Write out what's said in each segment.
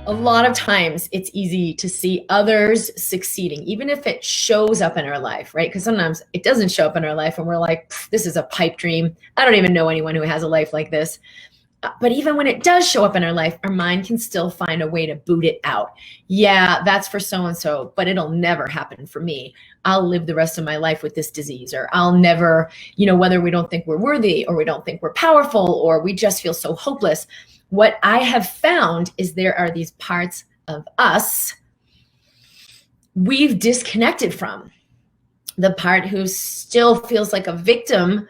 A lot of times it's easy to see others succeeding, even if it shows up in our life, right? Because sometimes it doesn't show up in our life and we're like, this is a pipe dream. I don't even know anyone who has a life like this. But even when it does show up in our life, our mind can still find a way to boot it out. Yeah, that's for so-and-so, but it'll never happen for me. I'll live the rest of my life with this disease, or I'll never, whether we don't think we're worthy or we don't think we're powerful or we just feel so hopeless. What I have found is there are these parts of us we've disconnected from. The part who still feels like a victim,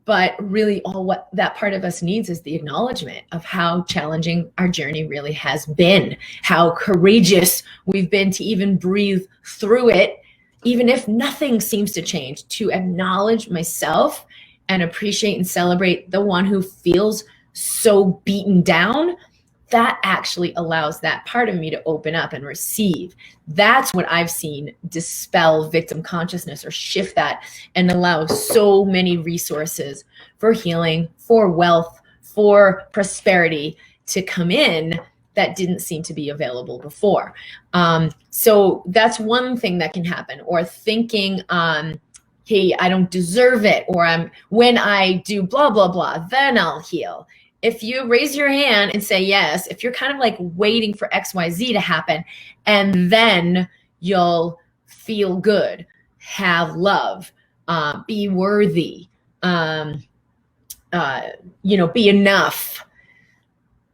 but really all what that part of us needs is the acknowledgement of how challenging our journey really has been, how courageous we've been to even breathe through it, even if nothing seems to change, to acknowledge myself and appreciate and celebrate the one who feels so beaten down. That actually allows that part of me to open up and receive. That's what I've seen dispel victim consciousness or shift that and allow so many resources for healing, for wealth, for prosperity to come in that didn't seem to be available before. So that's one thing that can happen. Or thinking, hey, I don't deserve it, or when I do blah, blah, blah, then I'll heal. If you raise your hand and say yes, if you're kind of like waiting for XYZ to happen, and then you'll feel good, have love, be worthy, be enough,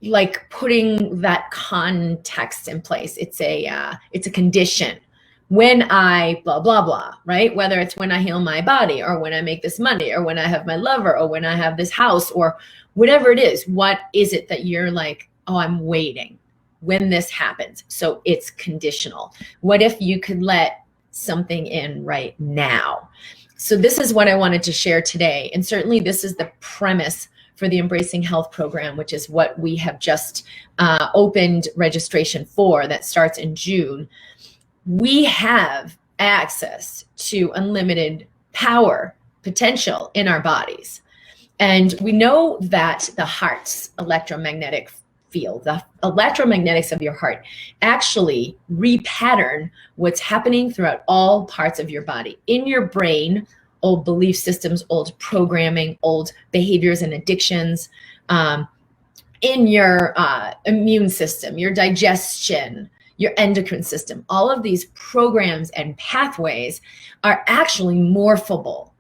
like putting that context in place. It's a condition. When I blah, blah, blah, right? Whether it's when I heal my body, or when I make this money, or when I have my lover, or when I have this house, or whatever it is. What is it that you're like, oh, I'm waiting when this happens? So it's conditional. What if you could let something in right now? So this is what I wanted to share today. And certainly this is the premise for the Embracing Health program, which is what we have just opened registration for, that starts in June. We have access to unlimited power, potential in our bodies. And we know that the heart's electromagnetic field, the electromagnetics of your heart, actually repattern what's happening throughout all parts of your body. In your brain, old belief systems, old programming, old behaviors and addictions, in your immune system, your digestion, your endocrine system. All of these programs and pathways are actually morphable.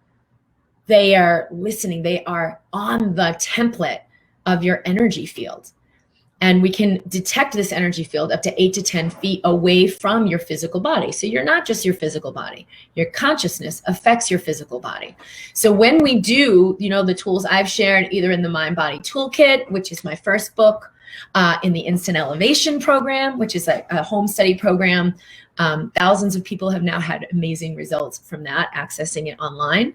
They are listening. They are on the template of your energy field. And we can detect this energy field up to 8 to 10 feet away from your physical body. So you're not just your physical body. Your consciousness affects your physical body. So when we do, the tools I've shared, either in the Mind Body Toolkit, which is my first book, in the Instant Elevation program, which is a home study program. Thousands of people have now had amazing results from that, accessing it online.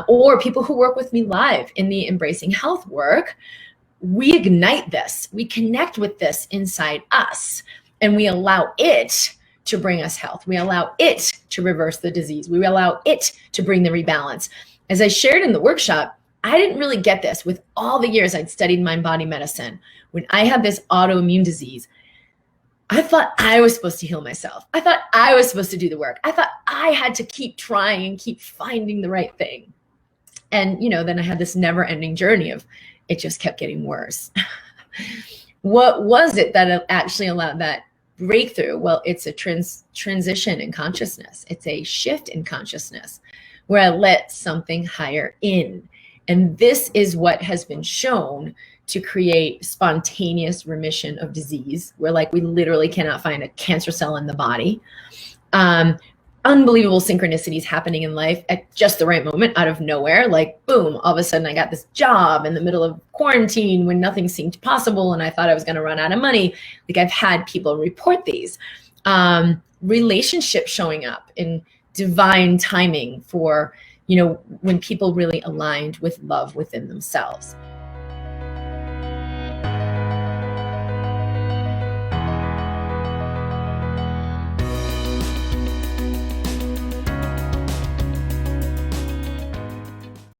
Or people who work with me live in the Embracing Health work, we ignite this. We connect with this inside us, and we allow it to bring us health. We allow it to reverse the disease. We allow it to bring the rebalance. As I shared in the workshop, I didn't really get this with all the years I'd studied mind-body medicine. When I had this autoimmune disease, I thought I was supposed to heal myself. I thought I was supposed to do the work. I thought I had to keep trying and keep finding the right thing. And, then I had this never-ending journey of it just kept getting worse. What was it that actually allowed that breakthrough? Well, it's a transition in consciousness. It's a shift in consciousness where I let something higher in. And this is what has been shown to create spontaneous remission of disease, where we literally cannot find a cancer cell in the body. Unbelievable synchronicities happening in life at just the right moment, out of nowhere. Boom, all of a sudden I got this job in the middle of quarantine when nothing seemed possible and I thought I was going to run out of money. I've had people report these. Relationships showing up in divine timing for, when people really aligned with love within themselves.